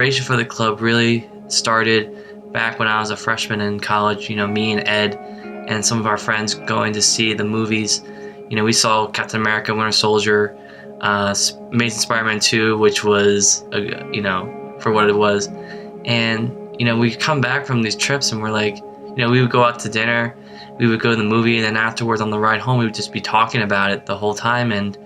Inspiration for the club really started back when I was a freshman in college. Me and Ed and some of our friends going to see the movies. We saw Captain America: Winter Soldier, Amazing Spider-Man 2, which was, for what it was. And, we come back from these trips and we're like, we would go out to dinner, we would go to the movie, and then afterwards on the ride home, we would just be talking about it the whole time. And,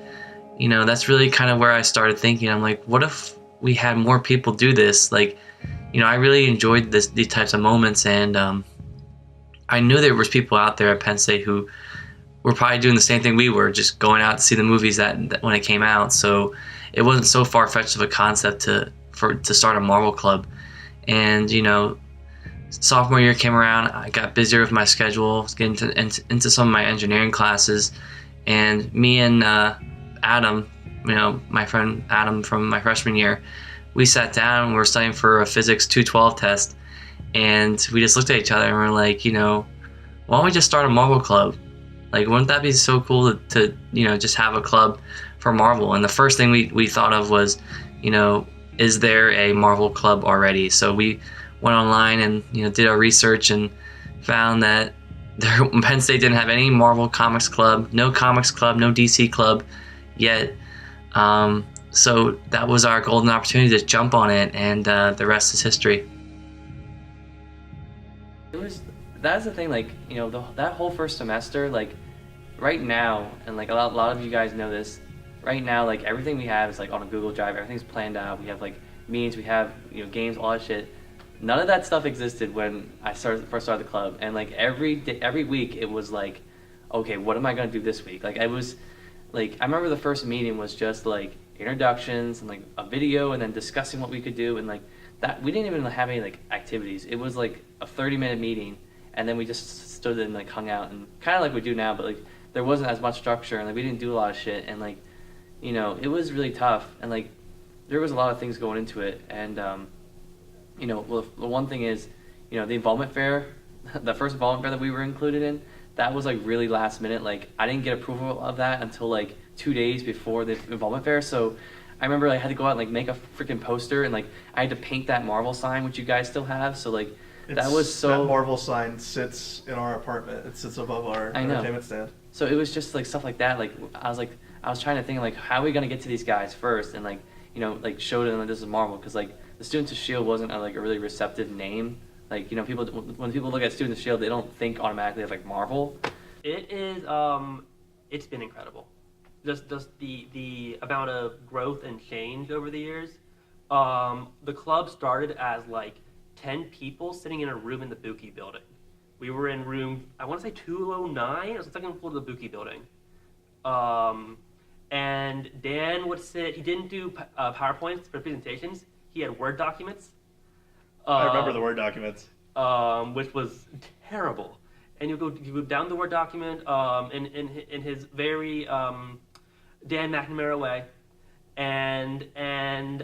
that's really kind of where I started thinking. I'm like, what if we had more people do this? Like, I really enjoyed these types of moments. And I knew there was people out there at Penn State who were probably doing the same thing we were, just going out to see the movies that when it came out. So it wasn't so far-fetched of a concept to start a Marvel club. And sophomore year came around, I got busier with my schedule, was getting into some of my engineering classes, and me and Adam, my friend Adam from my freshman year, we sat down and we were studying for a physics 212 test, and we just looked at each other and we're like, why don't we just start a Marvel club? Like, wouldn't that be so cool to just have a club for Marvel? And the first thing we thought of was, is there a Marvel club already? So we went online and did our research and found that Penn State didn't have any Marvel Comics club, no Comics club, no DC club yet. So that was our golden opportunity to jump on it, and the rest is history. That's the thing, like, that whole first semester, like, right now, and like a lot of you guys know this, right now, like, everything we have is like on a Google Drive, everything's planned out, we have like meetings, we have games, all that shit. None of that stuff existed when I first started the club, and like every week it was like, okay, what am I gonna do this week? Like, I was like, I remember the first meeting was just like introductions and like a video and then discussing what we could do, and like that we didn't even have any like activities. It was like a 30-minute meeting, and then we just stood and like hung out, and kind of like we do now, but like there wasn't as much structure, and like we didn't do a lot of shit, and like it was really tough, and like there was a lot of things going into it. And well, the one thing is, the involvement fair, the first involvement fair that we were included in, that was like really last minute. Like, I didn't get approval of that until like 2 days before the involvement fair. So I remember I had to go out and like make a freaking poster, and like I had to paint that Marvel sign, which you guys still have. So like that was so. That Marvel sign sits in our apartment. It sits above our entertainment stand. So it was just like stuff like that. Like I was trying to think like, how are we gonna get to these guys first, and like like show them that this is Marvel, because like the Students of S.H.I.E.L.D. wasn't a really receptive name. Like, people, when people look at Students of S.H.I.E.L.D., they don't think automatically of like Marvel. It is it's been incredible. Just the amount of growth and change over the years. The club started as like 10 people sitting in a room in the Buki building. We were in room, I want to say 209. It was the second floor of the Buki building. And Dan would sit. He didn't do PowerPoints for presentations. He had Word documents. I remember the Word documents. Which was terrible. And you go down the Word document in his very Dan McNamara way, and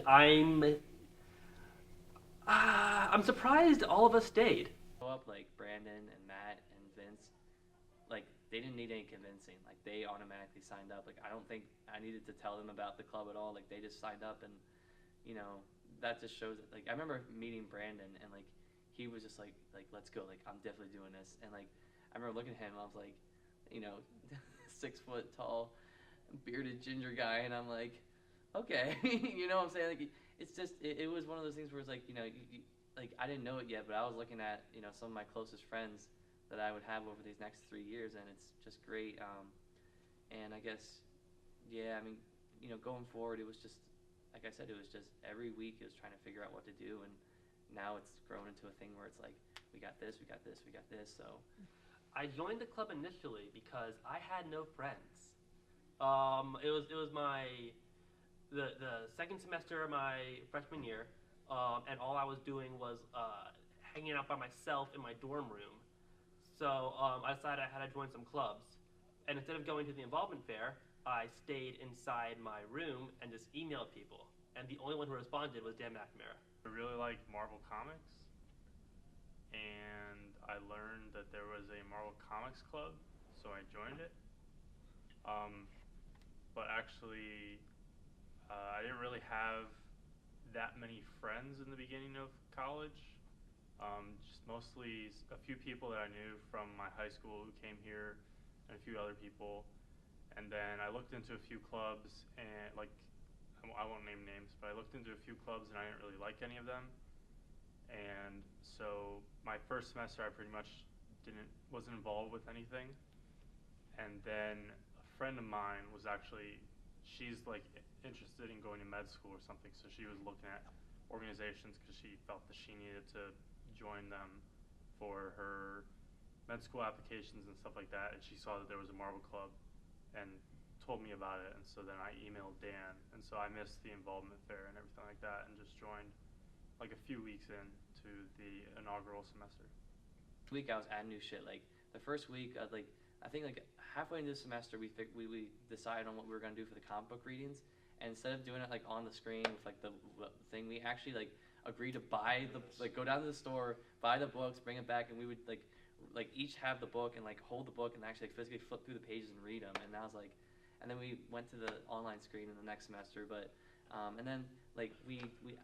I'm surprised all of us stayed. Like Brandon and Matt and Vince, like they didn't need any convincing. Like they automatically signed up. Like I don't think I needed to tell them about the club at all. Like they just signed up, and that just shows it. Like I remember meeting Brandon, and like he was just like let's go. Like I'm definitely doing this. And like I remember looking at him, and I was like, 6 foot tall, bearded ginger guy, and I'm like, okay, what I'm saying? Like it's just it was one of those things where it's like like I didn't know it yet, but I was looking at some of my closest friends that I would have over these next 3 years, and it's just great. And I guess, yeah, I mean, going forward, it was just like I said, it was just every week it was trying to figure out what to do, and now it's grown into a thing where it's like we got this, we got this, we got this. So I joined the club initially because I had no friends. It was the second semester of my freshman year, and all I was doing was hanging out by myself in my dorm room. So I decided I had to join some clubs, and instead of going to the involvement fair, I stayed inside my room and just emailed people. And the only one who responded was Dan McNamara. I really liked Marvel Comics, and I learned that there was a Marvel Comics club, so I joined it. But actually, I didn't really have that that many friends in the beginning of college. Just mostly a few people that I knew from my high school who came here, and a few other people. And then I looked into a few clubs, and like, I won't name names, but I looked into a few clubs and I didn't really like any of them. And so my first semester, I pretty much wasn't involved with anything. And then a friend of mine was actually, she's like interested in going to med school or something, so she was looking at organizations because she felt that she needed to join them for her med school applications and stuff like that. And she saw that there was a Marvel Club and told me about it. And so then I emailed Dan, and so I missed the involvement fair and everything like that, and just joined like a few weeks in to the inaugural semester. Week I was adding new shit. Like the first week, I think like halfway into the semester, we decided on what we were gonna do for the comic book readings, and instead of doing it like on the screen with like the thing, we actually like agreed to buy go down to the store, buy the books, bring it back, and we would like each have the book and like hold the book and actually like, physically flip through the pages and read them. And I was like, and then we went to the online screen in the next semester, but and then like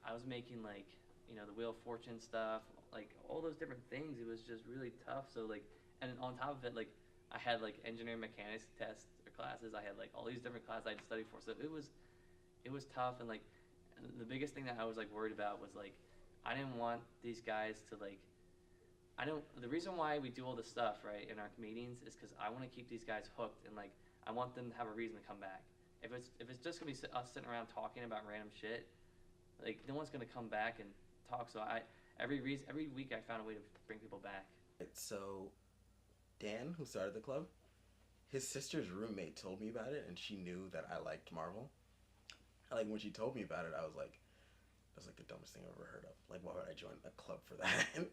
I was making like the Wheel of Fortune stuff, like all those different things. It was just really tough. So like, and on top of it, like I had like engineering mechanics tests or classes. I had like all these different classes I had to study for. So it was tough. And like the biggest thing that I was like worried about was like I didn't want these guys to like the reason why we do all this stuff right in our meetings is because I want to keep these guys hooked, and like I want them to have a reason to come back. If it's just gonna be us sitting around talking about random shit, like no one's gonna come back and talk. So every week I found a way to bring people back. So Dan, who started the club, his sister's roommate told me about it, and she knew that I liked Marvel. Like when she told me about it, I was like, that's like the dumbest thing I've ever heard of. Like, why would I join a club for that?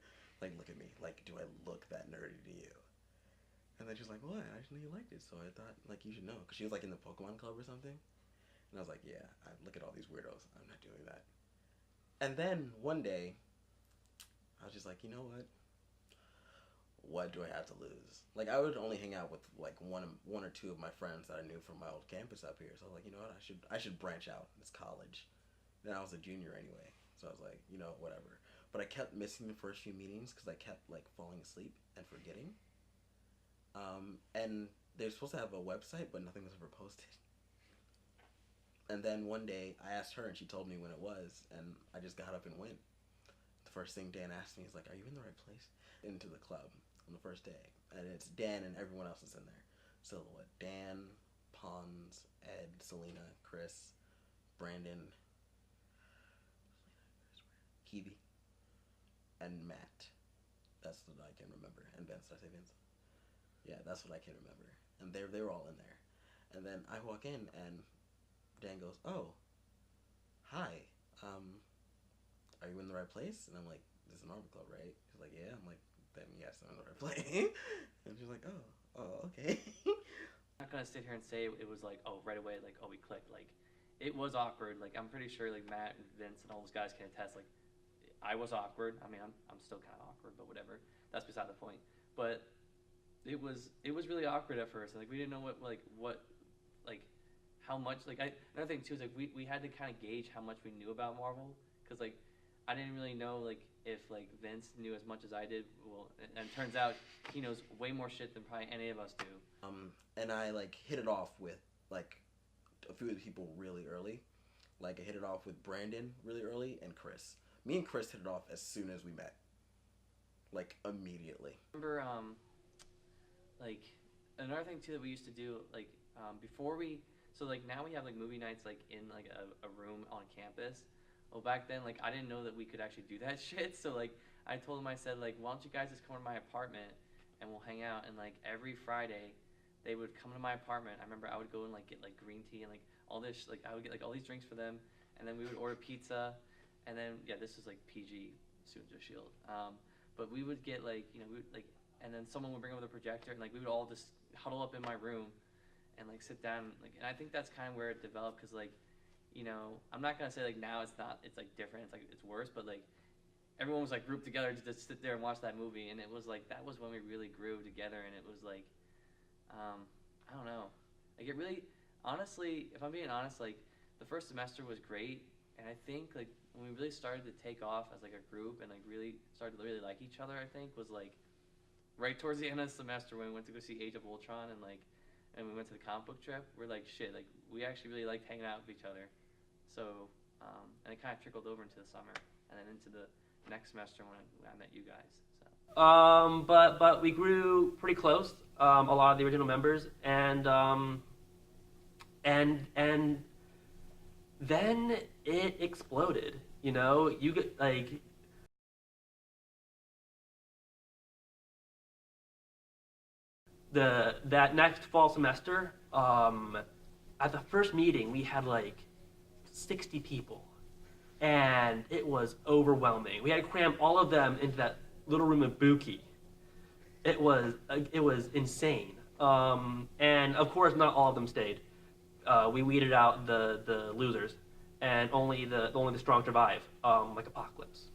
Like, look at me. Like, do I look that nerdy to you? And then she's like, well, I actually knew you liked it, so I thought like you should know, because she was like in the Pokemon club or something. And I was like, yeah, I look at all these weirdos. I'm not doing that. And then one day, I was just like, you know what do I have to lose? Like, I would only hang out with like one or two of my friends that I knew from my old campus up here. So I was like, you know what, I should branch out. It's college. Then I was a junior anyway, so I was like, you know, whatever. But I kept missing the first few meetings because I kept like falling asleep and forgetting. And they're supposed to have a website, but nothing was ever posted. And then one day I asked her, and she told me when it was, and I just got up and went. The first thing Dan asked me is like, are you in the right place? Into the club on the first day. And it's Dan and everyone else is in there. So what? Dan, Pons, Ed, Selena, Chris, Brandon, Kiwi, and Matt. That's what I can remember. And Vince, did I say Vince? Yeah, that's what I can remember. And they were all in there. And then I walk in, and Dan goes, oh, hi, are you in the right place? And I'm like, this is Marvel Club, right? She's like, yeah. I'm like, then yes, I'm in the right place. And she's like, oh, okay. I'm not gonna sit here and say it was like, oh, right away, like, oh, we clicked. Like, it was awkward. Like, I'm pretty sure like Matt and Vince and all those guys can attest. Like, I was awkward. I mean, I'm still kind of awkward, but whatever. That's beside the point. But it was really awkward at first. Like, we didn't know what how much. Like, another thing too is like we had to kind of gauge how much we knew about Marvel, because like I didn't really know like if like Vince knew as much as I did. Well, and it turns out he knows way more shit than probably any of us do. And I like hit it off with like a few of the people really early. Like I hit it off with Brandon really early and Chris. Me and Chris hit it off as soon as we met. Like immediately. Remember, like another thing too that we used to do, like before we, so like now we have like movie nights like in like a room on campus. Well, back then like I didn't know that we could actually do that shit. So like I told them, I said like, why don't you guys just come to my apartment and we'll hang out. And like every Friday, they would come to my apartment. I remember I would go and like get like green tea and like all this, like I would get like all these drinks for them, and then we would order pizza, and then yeah, this is like PG, students of S.H.I.E.L.D. But we would get like, we would like, and then someone would bring over the projector, and like we would all just huddle up in my room and like sit down, like, and I think that's kind of where it developed, because like, I'm not gonna say like now it's not, it's like different, it's like it's worse, but like everyone was like grouped together to just sit there and watch that movie, and it was like that was when we really grew together. And it was like I don't know, like it really, honestly, if I'm being honest, like the first semester was great, and I think like when we really started to take off as like a group and like really started to really like each other, I think, was like right towards the end of the semester when we went to go see Age of Ultron and we went to the comic book trip. We're like, shit, like we actually really liked hanging out with each other. So, and it kind of trickled over into the summer and then into the next semester when I met you guys. So. But we grew pretty close. A lot of the original members, and then it exploded. You know, you get like that next fall semester. At the first meeting, we had like 60 people, and it was overwhelming. We had to cram all of them into that little room of Buki. It was insane. And of course, not all of them stayed. We weeded out the losers, and only the strong survive, like Apocalypse.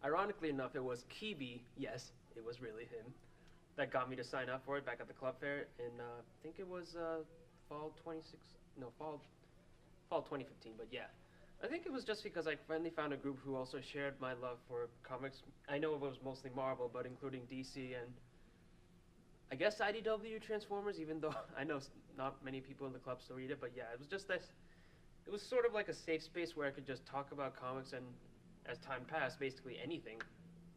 Ironically enough, it was Kibi, yes, it was really him, that got me to sign up for it back at the club fair in, I think it was fall 2015, but yeah. I think it was just because I finally found a group who also shared my love for comics. I know it was mostly Marvel, but including DC and I guess IDW Transformers, even though I know not many people in the club still read it, but yeah, it was just this, it was sort of like a safe space where I could just talk about comics and as time passed, basically anything,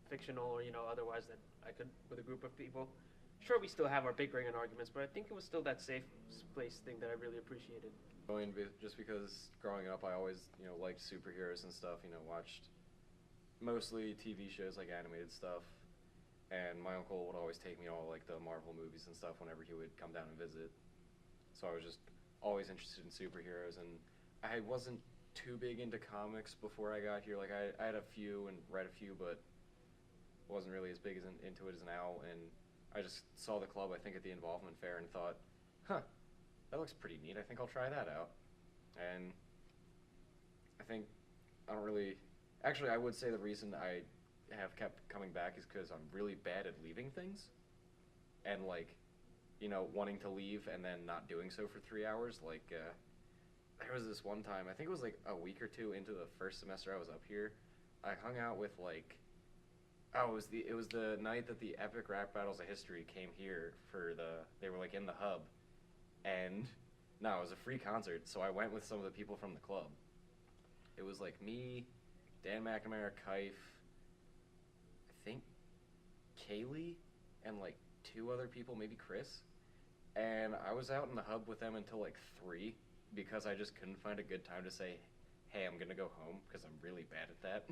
fictional or, you know, otherwise that I could with a group of people. Sure, we still have our bickering and arguments, but I think it was still that safe place thing that I really appreciated. Just because growing up I always, liked superheroes and stuff, watched mostly TV shows like animated stuff, and my uncle would always take me to all like the Marvel movies and stuff whenever he would come down and visit. So I was just always interested in superheroes, and I wasn't too big into comics before I got here. Like I had a few and read a few, but wasn't really as big into it as now, and I just saw the club, I think, at the involvement fair and thought, huh, that looks pretty neat. I think I'll try that out. And I think I don't really... Actually, I would say the reason I have kept coming back is because I'm really bad at leaving things. And, wanting to leave and then not doing so for 3 hours. There was this one time, I think it was a week or two into the first semester I was up here, I hung out with, it was the night that the Epic Rap Battles of History came here they were, in the hub. And, no, it was a free concert, so I went with some of the people from the club. It was, me, Dan McNamara, Kife, I think Kaylee, and, 2 other people, maybe Chris. And I was out in the hub with them until, 3, because I just couldn't find a good time to say, hey, I'm gonna go home, because I'm really bad at that.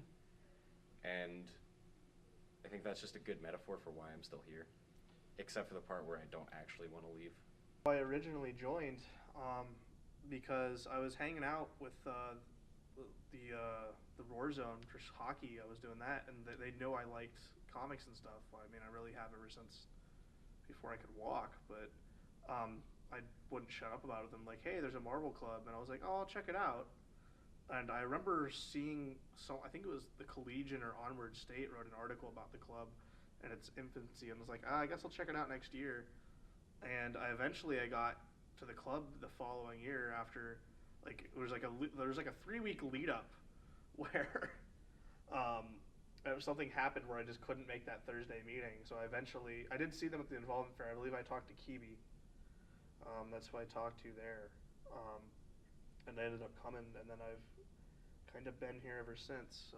And I think that's just a good metaphor for why I'm still here, except for the part where I don't actually want to leave. I originally joined because I was hanging out with the Roar Zone for hockey. I was doing that, and they know I liked comics and stuff. I mean, I really have ever since before I could walk, but I wouldn't shut up about it. I'm like, hey, there's a Marvel club, and I was like, oh, I'll check it out. And I remember seeing I think it was the Collegian or Onward State wrote an article about the club and its infancy, and was like, I guess I'll check it out next year. And eventually I got to the club the following year after, there was a 3-week lead up where something happened where I just couldn't make that Thursday meeting. So I did see them at the involvement fair. I believe I talked to Kibi. That's who I talked to there. And I ended up coming, and then I've kind of been here ever since.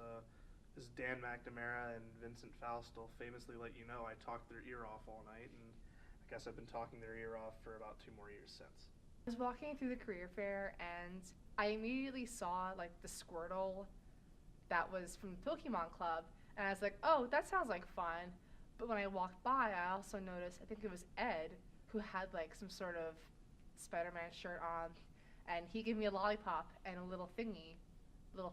As Dan McNamara and Vincent Faust will famously let you know, I talked their ear off all night, and I guess I've been talking their ear off for about 2 more years since. I was walking through the career fair, and I immediately saw the Squirtle that was from the Pokemon Club, and I was like, oh, that sounds like fun. But when I walked by, I also noticed, I think it was Ed, who had some sort of Spider-Man shirt on, and he gave me a lollipop and a little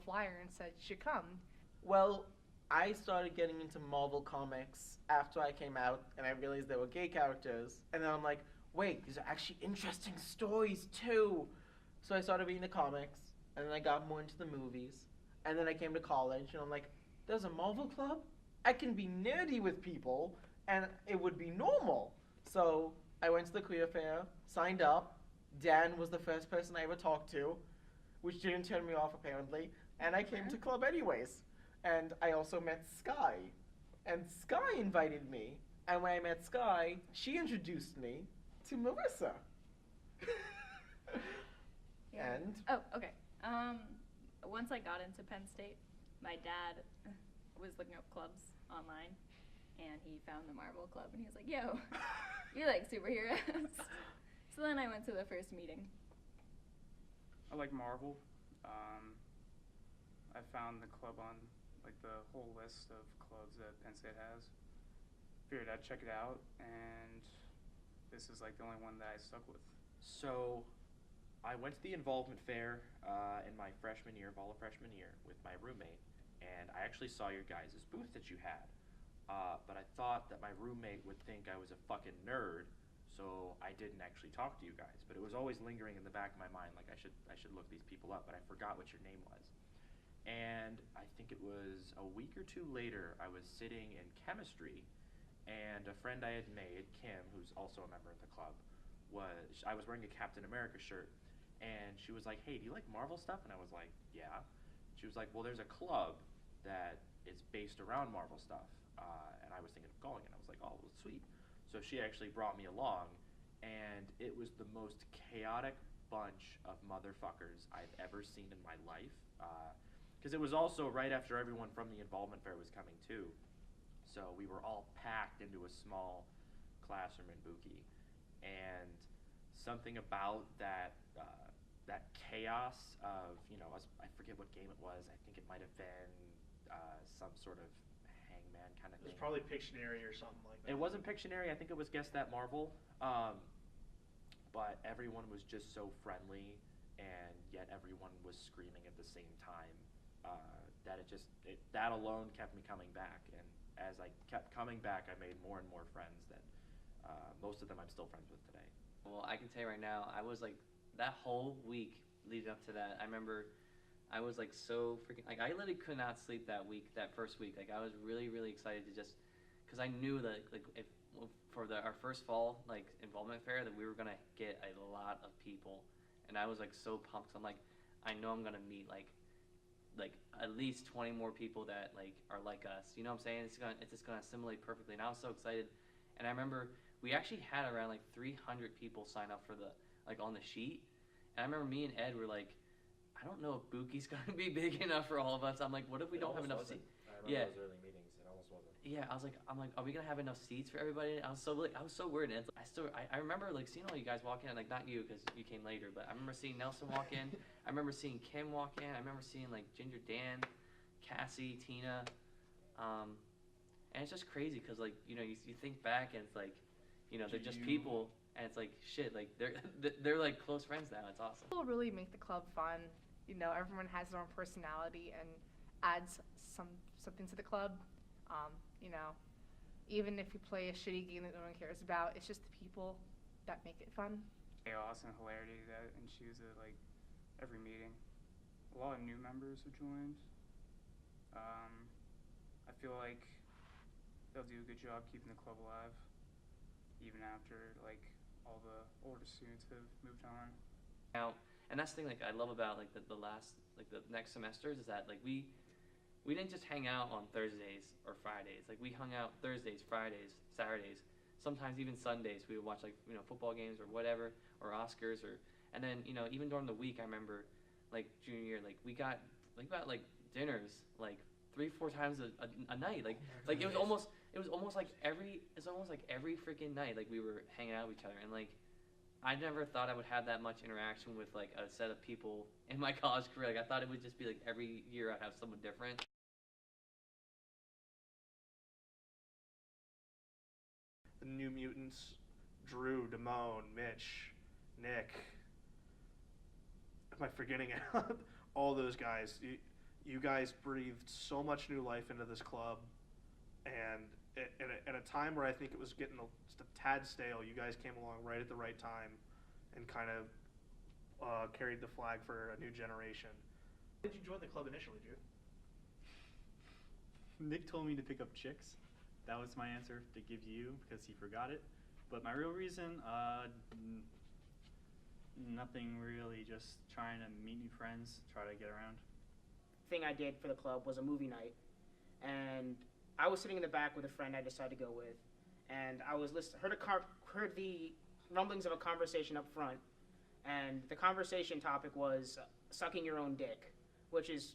flyer, and said, you should come. Well, I started getting into Marvel comics after I came out, and I realized there were gay characters, and then I'm like, wait, these are actually interesting stories too. So I started reading the comics, and then I got more into the movies, and then I came to college, and I'm like, there's a Marvel club? I can be nerdy with people, and it would be normal. So I went to the career fair, signed up. Dan was the first person I ever talked to, which didn't turn me off apparently. And I came to club anyways. And I also met Sky. And Sky invited me. And when I met Sky, she introduced me to Marissa. Yeah. And Oh, okay. Once I got into Penn State, my dad was looking up clubs online, and he found the Marvel Club, and he was like, "Yo, you like superheroes?" So then I went to the first meeting. I like Marvel. I found the club on like the whole list of clubs that Penn State has. Figured I'd check it out, and this is like the only one that I stuck with. So, I went to the involvement fair in my freshman year, fall of freshman year, with my roommate, and I actually saw your guys' booth that you had. But I thought that my roommate would think I was a fucking nerd, so I didn't actually talk to you guys. But it was always lingering in the back of my mind, like I should look these people up, but I forgot what your name was. And I think it was a week or two later, I was sitting in chemistry, and a friend I had made, Kim, who's also a member of the club, I was wearing a Captain America shirt, and she was like, "Hey, do you like Marvel stuff?" And I was like, "Yeah." She was like, "Well, there's a club that is based around Marvel stuff," and I was thinking of going, and I was like, "Oh, well, sweet." So she actually brought me along, and it was the most chaotic bunch of motherfuckers I've ever seen in my life, because it was also right after everyone from the involvement fair was coming too. So we were all packed into a small classroom in Buki, and something about that chaos of, I forget what game it was. I think it might have been some sort of Hangman kind of It was thing. probably Pictionary or something like that. It wasn't Pictionary. I think it was Guess That Marvel. But everyone was just so friendly, and yet everyone was screaming at the same time. That alone kept me coming back, and as I kept coming back, I made more and more friends that most of them I'm still friends with today. Well, I can tell you right now, I was like, that whole week leading up to that, I remember I was like so freaking, like I literally could not sleep that week, that first week. Like I was really, really excited to just, because I knew that like if for our first fall like involvement fair that we were gonna get a lot of people, and I was like so pumped. I'm like, I know I'm gonna meet like at least 20 more people that like are like us. You know what I'm saying? It's just gonna assimilate perfectly. And I was so excited. And I remember we actually had around like 300 people sign up for the like on the sheet. And I remember me and Ed were like, I don't know if Buki's gonna be big enough for all of us. I'm like, what if we don't have enough seats? I remember those early meetings. It almost wasn't. Yeah, I'm like, are we gonna have enough seats for everybody? I was so worried. And I remember like seeing all you guys walk in, like not you because you came later, but I remember seeing Nelson walk in. I remember seeing Kim walk in. I remember seeing like Ginger Dan, Cassie, Tina, and it's just crazy because like you think back and it's like, they're just people, and it's like shit, like they're like close friends now. It's awesome. People really make the club fun. Everyone has their own personality and adds something to the club. Even if you play a shitty game that no one cares about, it's just the people that make it fun. Chaos and hilarity that ensues at like every meeting. A lot of new members have joined. I feel like they'll do a good job keeping the club alive, even after like all the older students have moved on. Now, and that's the thing like I love about like the next semesters is that like we didn't just hang out on Thursdays or Fridays. Like we hung out Thursdays, Fridays, Saturdays, sometimes even Sundays. We would watch like football games or whatever, or Oscars, and then even during the week I remember like junior year like we got like dinners like 3-4 times a night. Like it was almost like every freaking night like we were hanging out with each other, and like I never thought I would have that much interaction with like a set of people in my college career. Like I thought it would just be like every year I'd have someone different. The New Mutants, Drew, Damone, Mitch, Nick. Am I forgetting all those guys? You guys breathed so much new life into this club, and at a time where I think it was getting just a tad stale, you guys came along right at the right time and kind of carried the flag for a new generation. How did you join the club initially, Drew? Nick told me to pick up chicks. That was my answer to give you because he forgot it. But my real reason, nothing really, just trying to meet new friends, try to get around. thing I did for the club was a movie night, and I was sitting in the back with a friend I decided to go with, and I was heard the rumblings of a conversation up front, and the conversation topic was sucking your own dick, which is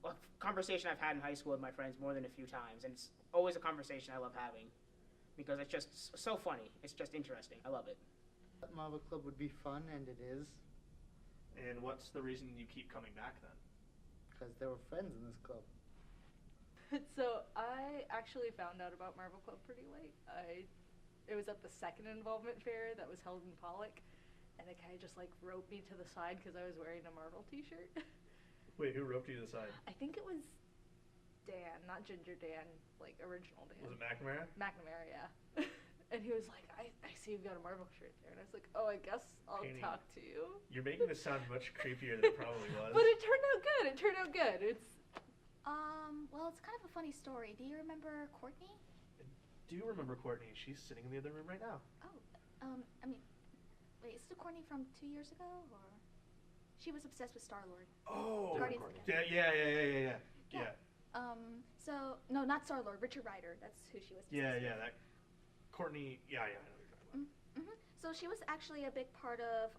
a conversation I've had in high school with my friends more than a few times, and it's always a conversation I love having because it's just so funny. It's just interesting. I love it. Marvel Club would be fun, and it is. And what's the reason you keep coming back then? Because there were friends in this club. So I actually found out about Marvel Club pretty late. It was at the second involvement fair that was held in Pollock, and the guy just like roped me to the side because I was wearing a Marvel t-shirt. Wait, who roped you to the side? I think it was Dan, not Ginger Dan, like original Dan. Was it McNamara? McNamara, yeah. And he was like, I see you've got a Marvel shirt there. And I was like, oh, I guess I'll Penny, talk to you. You're making this sound much creepier than it probably was. But it turned out good. It turned out good. Well, it's kind of a funny story. Do you remember Courtney? Do you remember Courtney? She's sitting in the other room right now. Oh, wait, is this Courtney from 2 years ago, or? She was obsessed with Star-Lord. Oh, Guardians of the Galaxy. Yeah. No, not Star-Lord, Richard Rider. That's who she was obsessed with. That Courtney, I know what you're talking about. So she was actually a big part of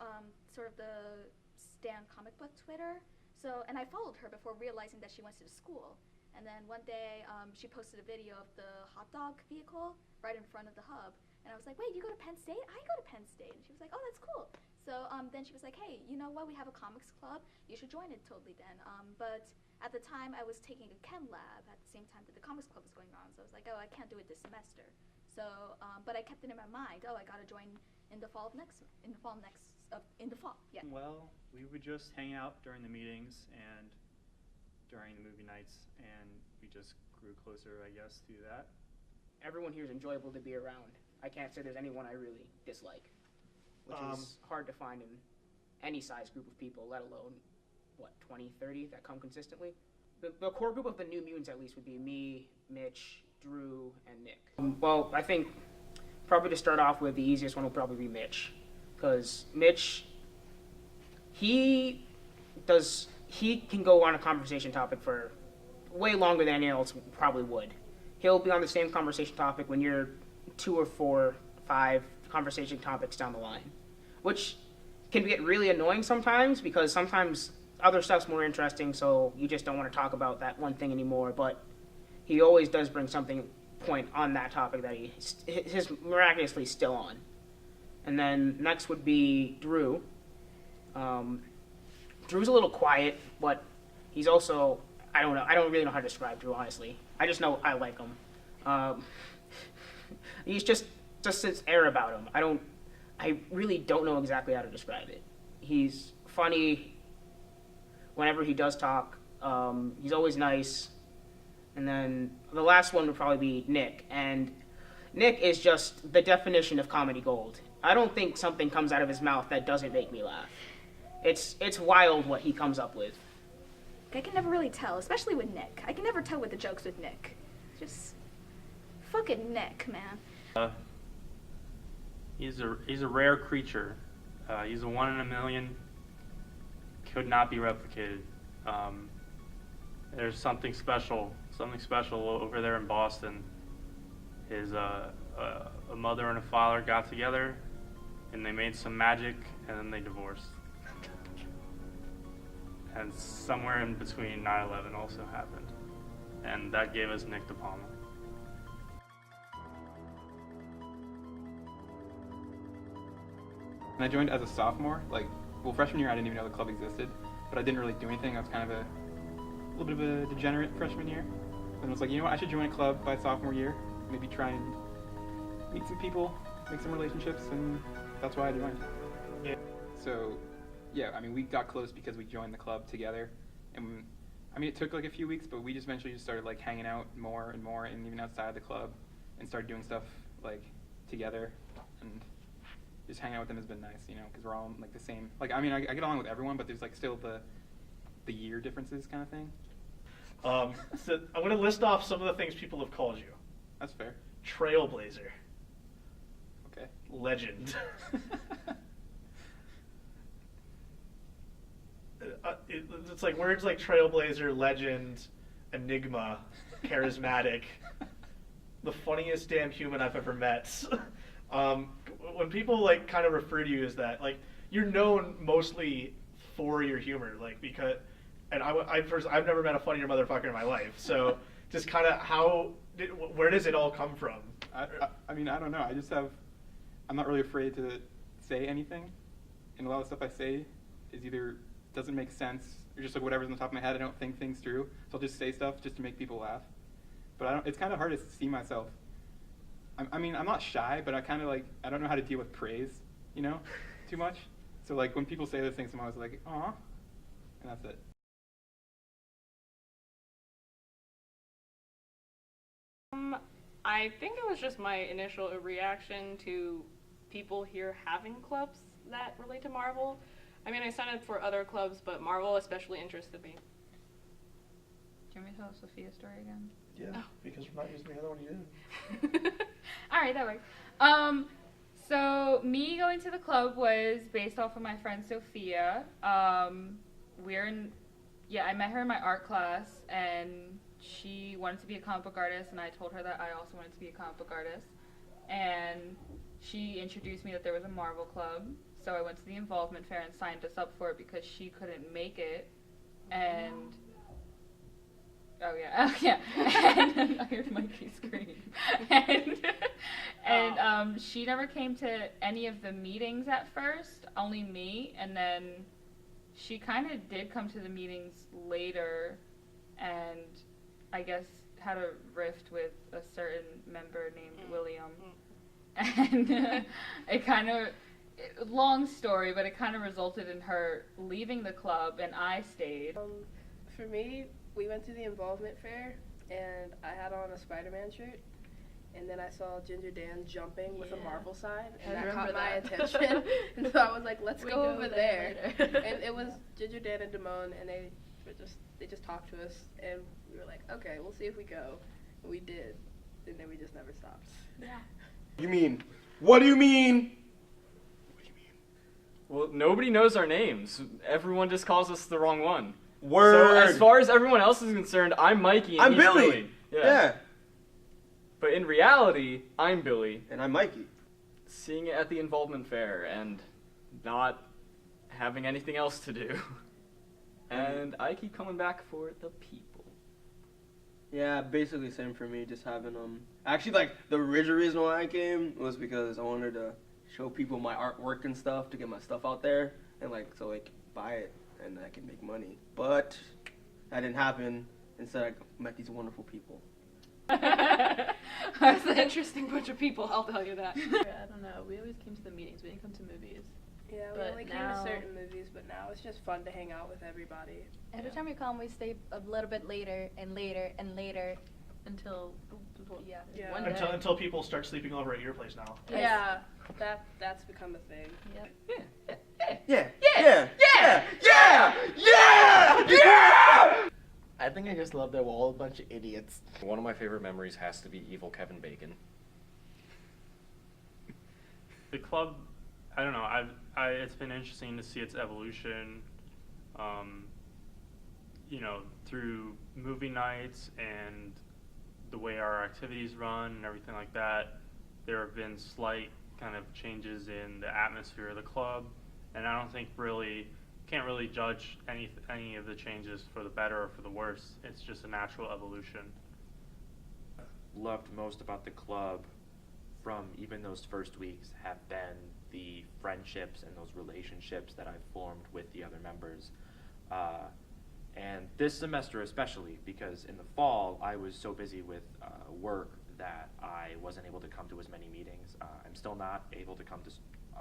sort of the Stan comic book Twitter. And I followed her before realizing that she went to the school. And then one day she posted a video of the hot dog vehicle right in front of the hub. And I was like, wait, you go to Penn State? I go to Penn State. And she was like, oh, that's cool. So then she was like, hey, you know what? We have a comics club. You should join it totally then. But at the time, I was taking a chem lab at the same time that the comics club was going on. So I was like, oh, I can't do it this semester. So, but I kept it in my mind. Oh, I gotta join in the fall. Yeah. Well, we would just hang out during the meetings and during the movie nights, and we just grew closer, I guess, through that. Everyone here is enjoyable to be around. I can't say there's anyone I really dislike, which is hard to find in any size group of people, let alone, 20, 30 that come consistently. The core group of the New Mutants, at least, would be me, Mitch, Drew, and Nick. Well, I think probably to start off with, the easiest one will probably be Mitch. Because Mitch, he can go on a conversation topic for way longer than anyone else probably would. He'll be on the same conversation topic when you're 2 or 4, 5 conversation topics down the line, which can get really annoying sometimes because sometimes other stuff's more interesting, so you just don't want to talk about that one thing anymore. But he always does bring something point on that topic that he's miraculously still on. And then next would be Drew. Drew's a little quiet, but he's also, I don't really know how to describe Drew, honestly. I just know I like him. He's just this air about him. I really don't know exactly how to describe it. He's funny whenever he does talk. He's always nice. And then the last one would probably be Nick. And Nick is just the definition of comedy gold. I don't think something comes out of his mouth that doesn't make me laugh. It's wild what he comes up with. I can never really tell, especially with Nick. I can never tell with the jokes with Nick. Just fucking Nick, man. He's a rare creature. He's a 1 in a million. Could not be replicated. There's something special over there in Boston. A mother and a father got together, and they made some magic, and then they divorced. And somewhere in between 9/11 also happened, and that gave us Nick De Palma. And I joined as a sophomore. Freshman year I didn't even know the club existed, but I didn't really do anything. I was kind of a little bit of a degenerate freshman year. And I was like, you know what, I should join a club by sophomore year, maybe try and meet some people, make some relationships, and that's why I joined. Yeah. So, yeah, we got close because we joined the club together. And it took a few weeks, but we just eventually just started hanging out more and more, and even outside the club, and started doing stuff together. And just hanging out with them has been nice, because we're all the same. I get along with everyone, but there's still the year differences kind of thing. So I'm going to list off some of the things people have called you. That's fair. Trailblazer. Okay. Legend. it's like words like trailblazer, legend, enigma, charismatic, the funniest damn human I've ever met. When people like kind of refer to you as that, like you're known mostly for your humor, like because, and I've never met a funnier motherfucker in my life. So just kind of where does it all come from? I mean, I don't know. I'm not really afraid to say anything, and a lot of stuff I say is either doesn't make sense or just like whatever's on the top of my head. I don't think things through, so I'll just say stuff just to make people laugh. But it's kind of hard to see myself. I mean, I'm not shy, but I kind of like, I don't know how to deal with praise, too much. So like when people say those things, I'm always like, aw, and that's it. I think it was just my initial reaction to people here having clubs that relate to Marvel. I mean, I signed up for other clubs, but Marvel especially interested me. Do you want me to tell Sophia's story again? Yeah, because we're not using the other one you did. All right, that works. So me going to the club was based off of my friend Sophia. I met her in my art class, and she wanted to be a comic book artist, and I told her that I also wanted to be a comic book artist. And she introduced me that there was a Marvel club, so I went to the involvement fair and signed us up for it because she couldn't make it. And and I heard Mikey scream. And she never came to any of the meetings at first, only me, and then she kind of did come to the meetings later, and I guess had a rift with a certain member named William. And it kind of, long story, but it kind of resulted in her leaving the club, and I stayed. For me, we went to the involvement fair, and I had on a Spider-Man shirt, and then I saw Ginger Dan jumping with a Marvel sign, and that caught my attention. And so I was like, let's go over there. And it was Ginger Dan and Damone, and they just talked to us, and we were like, okay, we'll see if we go. And we did, and then we just never stopped. Yeah. You mean? What do you mean? Well, nobody knows our names. Everyone just calls us the wrong one. Word. So as far as everyone else is concerned, I'm Mikey and I'm he's Billy. Yeah. But in reality, I'm Billy. And I'm Mikey. Seeing it at the involvement fair and not having anything else to do. And I keep coming back for the people. Yeah, basically same for me. Just having actually like the original reason why I came was because I wanted to show people my artwork and stuff to get my stuff out there and buy it and I can make money. But that didn't happen. Instead, I met these wonderful people. That's an interesting bunch of people, I'll tell you that. I don't know. We always came to the meetings. We didn't come to movies. Yeah, we only came to certain movies, but now it's just fun to hang out with everybody. Every time we come, we stay a little bit later and later and later until Until people start sleeping over at your place now. Yeah, that's become a thing. Yeah. I think I just love that we're all a bunch of idiots. One of my favorite memories has to be Evil Kevin Bacon. The club, I don't know. It's been interesting to see its evolution. Through movie nights and the way our activities run and everything like that. There have been slight kind of changes in the atmosphere of the club, and I don't think can't really judge any of the changes for the better or for the worse. It's just a natural evolution. Loved most about the club from even those first weeks have been the friendships and those relationships that I've formed with the other members. And this semester especially, because in the fall I was so busy with work that I wasn't able to come to as many meetings. I'm still not able to come to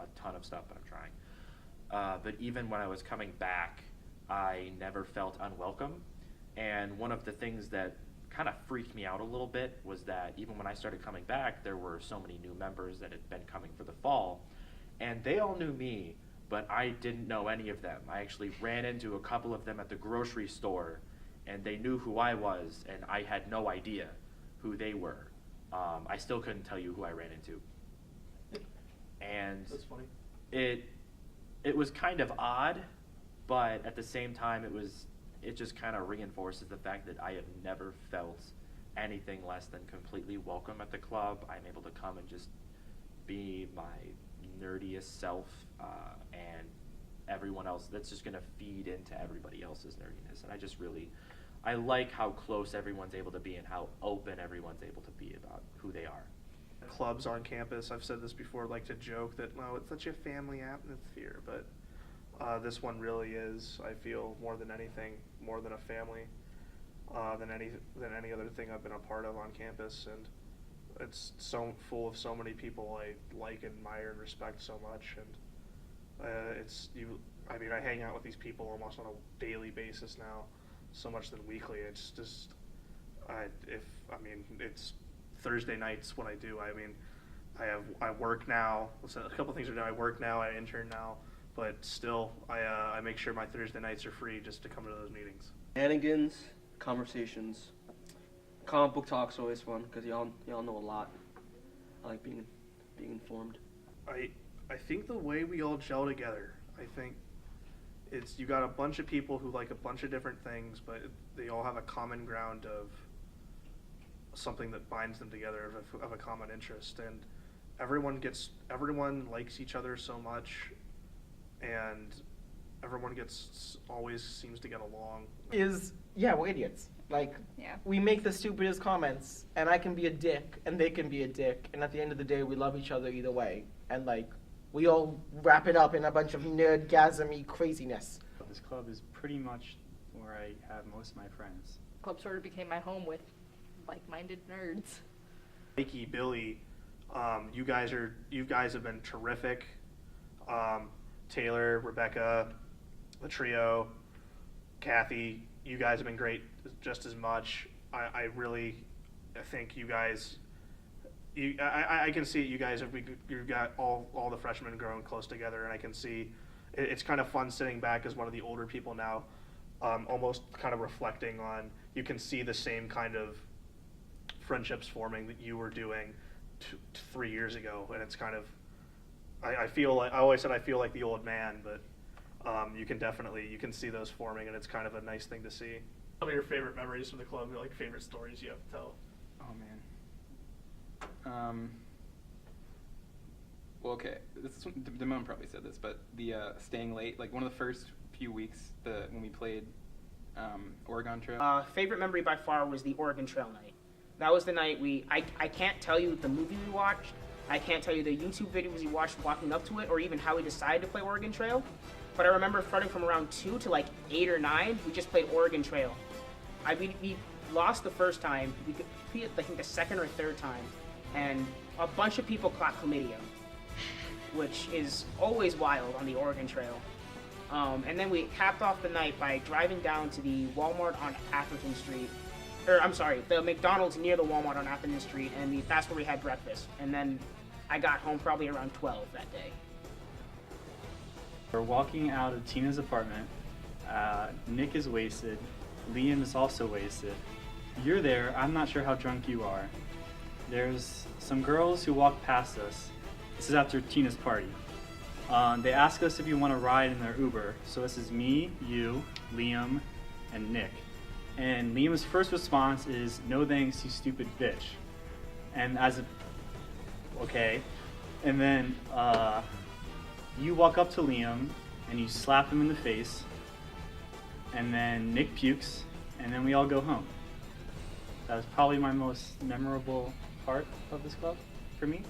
a ton of stuff, but I'm trying. But even when I was coming back, I never felt unwelcome. And one of the things that kind of freaked me out a little bit was that even when I started coming back, there were so many new members that had been coming for the fall. And they all knew me, but I didn't know any of them. I actually ran into a couple of them at the grocery store, and they knew who I was, and I had no idea who they were. I still couldn't tell you who I ran into. And That's funny. It was kind of odd, but at the same time, it just kind of reinforces the fact that I have never felt anything less than completely welcome at the club. I'm able to come and just be my nerdiest self, and everyone else, that's just going to feed into everybody else's nerdiness. And I like how close everyone's able to be and how open everyone's able to be about who they are. Clubs on campus, I've said this before, like to joke that, no, it's such a family atmosphere, but this one really is, I feel, more than anything, more than a family, than any other thing I've been a part of on campus. And it's so full of so many people I like, admire, and respect so much. And I hang out with these people almost on a daily basis now, so much than weekly. It's just, it's Thursday nights when I do. I work now. So a couple things are done. I work now. I intern now, but still, I make sure my Thursday nights are free just to come to those meetings. Shenanigans, conversations, comic book talk's always fun because y'all know a lot. I like being informed. I think the way we all gel together, I think you got a bunch of people who like a bunch of different things, but they all have a common ground of something that binds them together, of a common interest. And everyone likes each other so much, and everyone always seems to get along. We're idiots. We make the stupidest comments, and I can be a dick, and they can be a dick, and at the end of the day, we love each other either way. And we all wrap it up in a bunch of nerdgasm-y craziness. This club is pretty much where I have most of my friends. Club sort of became my home with like-minded nerds. Mikey, Billy, you guys have been terrific. Taylor, Rebecca, the trio, Kathy, you guys have been great just as much. I think you guys. I can see it. You guys you've got all the freshmen growing close together, and I can see it's kind of fun sitting back as one of the older people now, almost kind of reflecting on. You can see the same kind of friendships forming that you were doing 3 years ago, and it's kind of. I feel like I always said I feel like the old man, but you can see those forming, and it's kind of a nice thing to see. Some of your favorite memories from the club, like favorite stories you have to tell. Oh man. Well, okay. Damone probably said this, but the staying late, like one of the first few weeks when we played Oregon Trail. Favorite memory by far was the Oregon Trail night. That was the night I can't tell you the movie we watched. I can't tell you the YouTube videos we watched walking up to it, or even how we decided to play Oregon Trail. But I remember starting from around 2 to 8 or 9, we just played Oregon Trail. We lost the first time. We competed, I think, the second or third time. And a bunch of people caught chlamydia, which is always wild on the Oregon Trail. And then we capped off the night by driving down to the Walmart on Atherton Street. The McDonald's near the Walmart on Atherton Street, and that's where we had breakfast. And then I got home probably around 12 that day. We're walking out of Tina's apartment. Nick is wasted. Liam is also wasted. You're there. I'm not sure how drunk you are. There's some girls who walk past us. This is after Tina's party. They ask us if you want to ride in their Uber. So this is me, you, Liam, and Nick. And Liam's first response is, "No thanks, you stupid bitch." And okay. And then you walk up to Liam and you slap him in the face. And then Nick pukes, and then we all go home. That was probably my most memorable part of this club for me.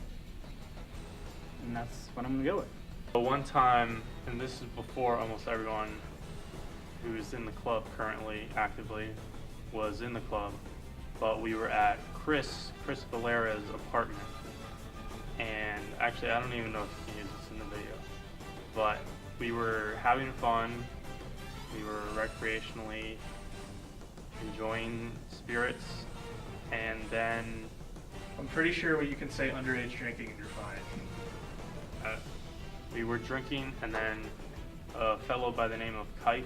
And that's what I'm going to go with. But one time, and this is before almost everyone who's in the club currently actively was in the club, but we were at Chris Valera's apartment. And actually, I don't even know if you can use this in the video, but we were having fun. We were recreationally enjoying spirits, and then I'm pretty sure you can say underage drinking and you're fine. We were drinking, and then a fellow by the name of Kaif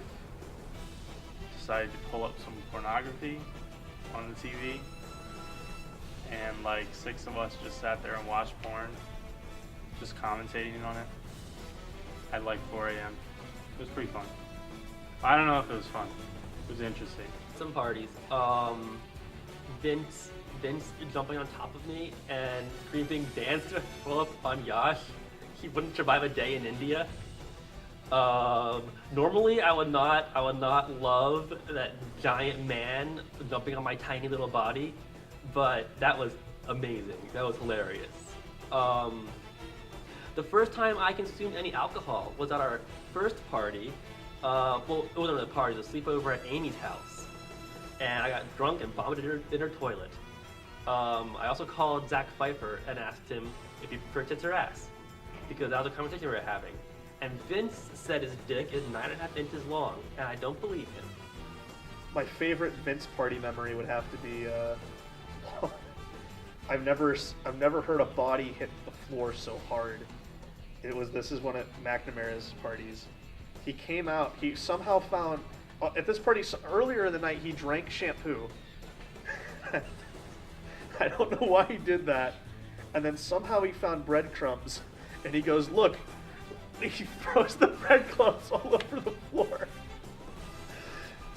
decided to pull up some pornography on the TV, and 6 of us just sat there and watched porn, just commentating on it at 4 a.m. It was pretty fun. I don't know if it was fun. It was interesting. Some parties. Vince jumping on top of me and screaming, "Dance to pull up on Yash." He wouldn't survive a day in India. Normally I would not love that giant man jumping on my tiny little body, but that was amazing. That was hilarious. The first time I consumed any alcohol was at our first party. Well, it wasn't a party, it was a sleepover at Amy's house. And I got drunk and vomited in her toilet. I also called Zach Pfeiffer and asked him if he preferred tits or ass, because that was a conversation we were having. And Vince said his dick is 9.5 inches long, and I don't believe him. My favorite Vince party memory would have to be, I've never heard a body hit the floor so hard. This is one at McNamara's parties. He came out, he somehow found, at this party earlier in the night, he drank shampoo. I don't know why he did that. And then somehow he found breadcrumbs, and he goes, "Look," he throws the breadcrumbs all over the floor.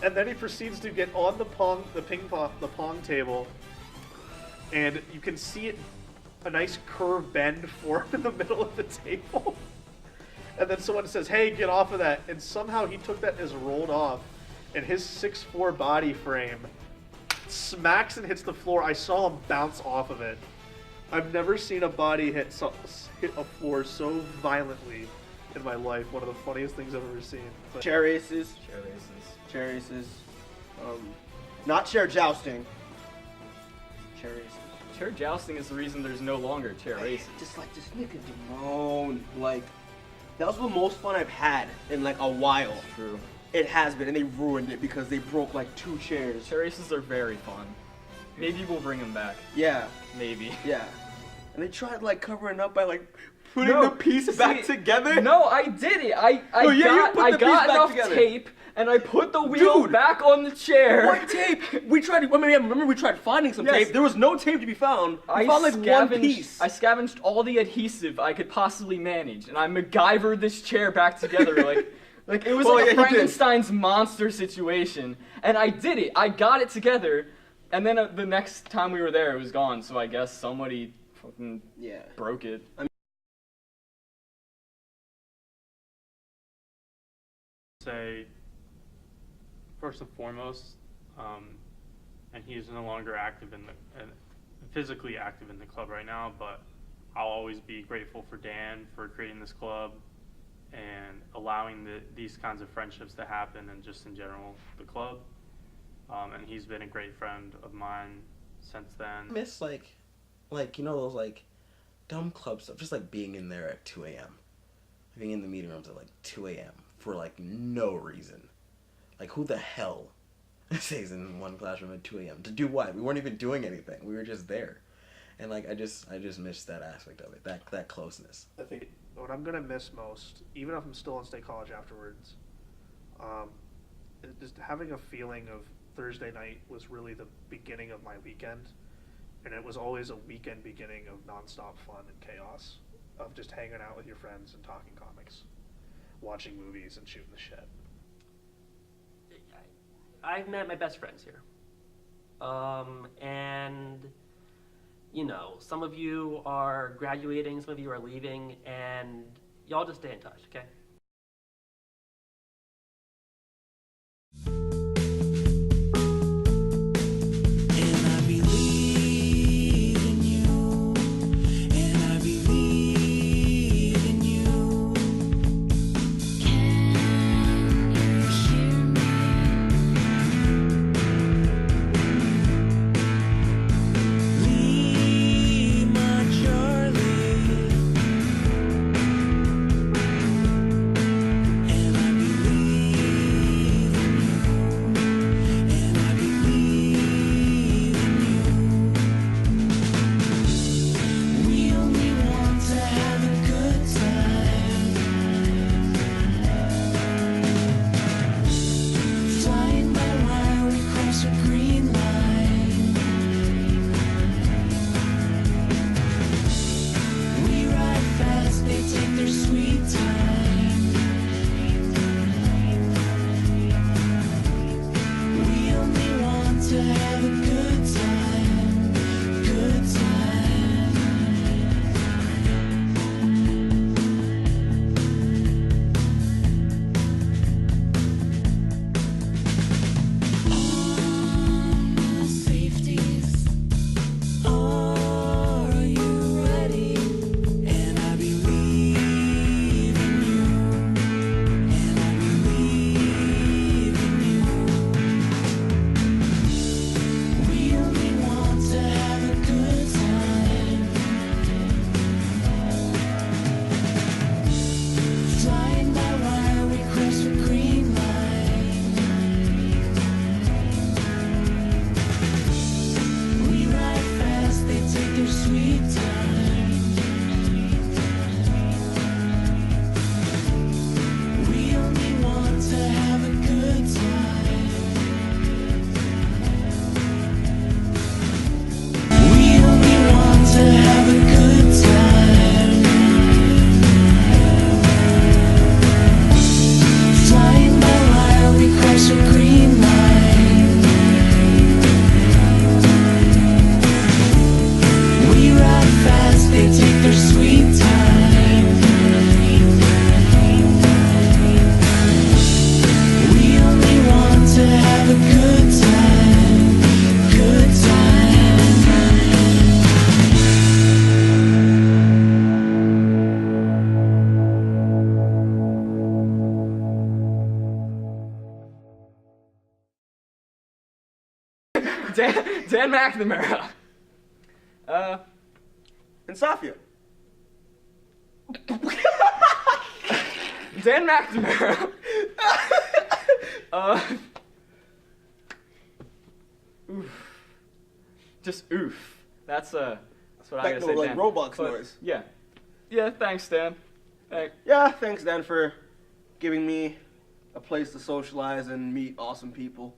And then he proceeds to get on the pong table, and you can see it, a nice curve bend form in the middle of the table. And then someone says, "Hey, get off of that." And somehow he took that and just rolled off, and his 6'4" body frame smacks and hits the floor. I saw him bounce off of it. I've never seen a body hit a floor so violently in my life. One of the funniest things I've ever seen. But Chair races. Not chair jousting. Chair races. Chair jousting is the reason there's no longer chair races. Just like this nigga Damone. Like, that was the most fun I've had in like a while. True. It has been, and they ruined it because they broke like 2 chairs. Chair races are very fun. Maybe we'll bring them back. Yeah. Maybe. Yeah. And they tried like covering up by like putting the piece back together. No, I did it. I got enough tape and I put the wheel back on the chair. What tape? We tried. Remember we tried finding some tape. There was no tape to be found. We found like one piece. I scavenged all the adhesive I could possibly manage, and I MacGyvered this chair back together like it was like a Frankenstein's monster situation. And I did it. I got it together, and then the next time we were there, it was gone. So I guess somebody fucking broke it. Say, first and foremost, and he's no longer physically active in the club right now, but I'll always be grateful for Dan for creating this club and allowing these kinds of friendships to happen, and just in general the club. And he's been a great friend of mine since then. I miss like you know those like dumb club stuff, just like being in there at 2 a.m. Being in the meeting rooms at like 2 a.m. for like no reason. Like, who the hell stays in one classroom at 2 a.m. to do what? We weren't even doing anything. We were just there. And like I just missed that aspect of it, that closeness. I think what I'm gonna miss most, even if I'm still in State College afterwards, is just having a feeling of Thursday night was really the beginning of my weekend, and it was always a weekend beginning of nonstop fun and chaos, of just hanging out with your friends and talking comics, watching movies and shooting the shit. I've met my best friends here, and you know, some of you are graduating, some of you are leaving, and y'all just stay in touch, okay? Dan McNamara. And Safia. Dan McNamara. Oof. Just oof. That's what I gotta say, like Dan. Roblox But, noise. Yeah. Yeah, thanks, Dan. Yeah, thanks, Dan, for giving me a place to socialize and meet awesome people.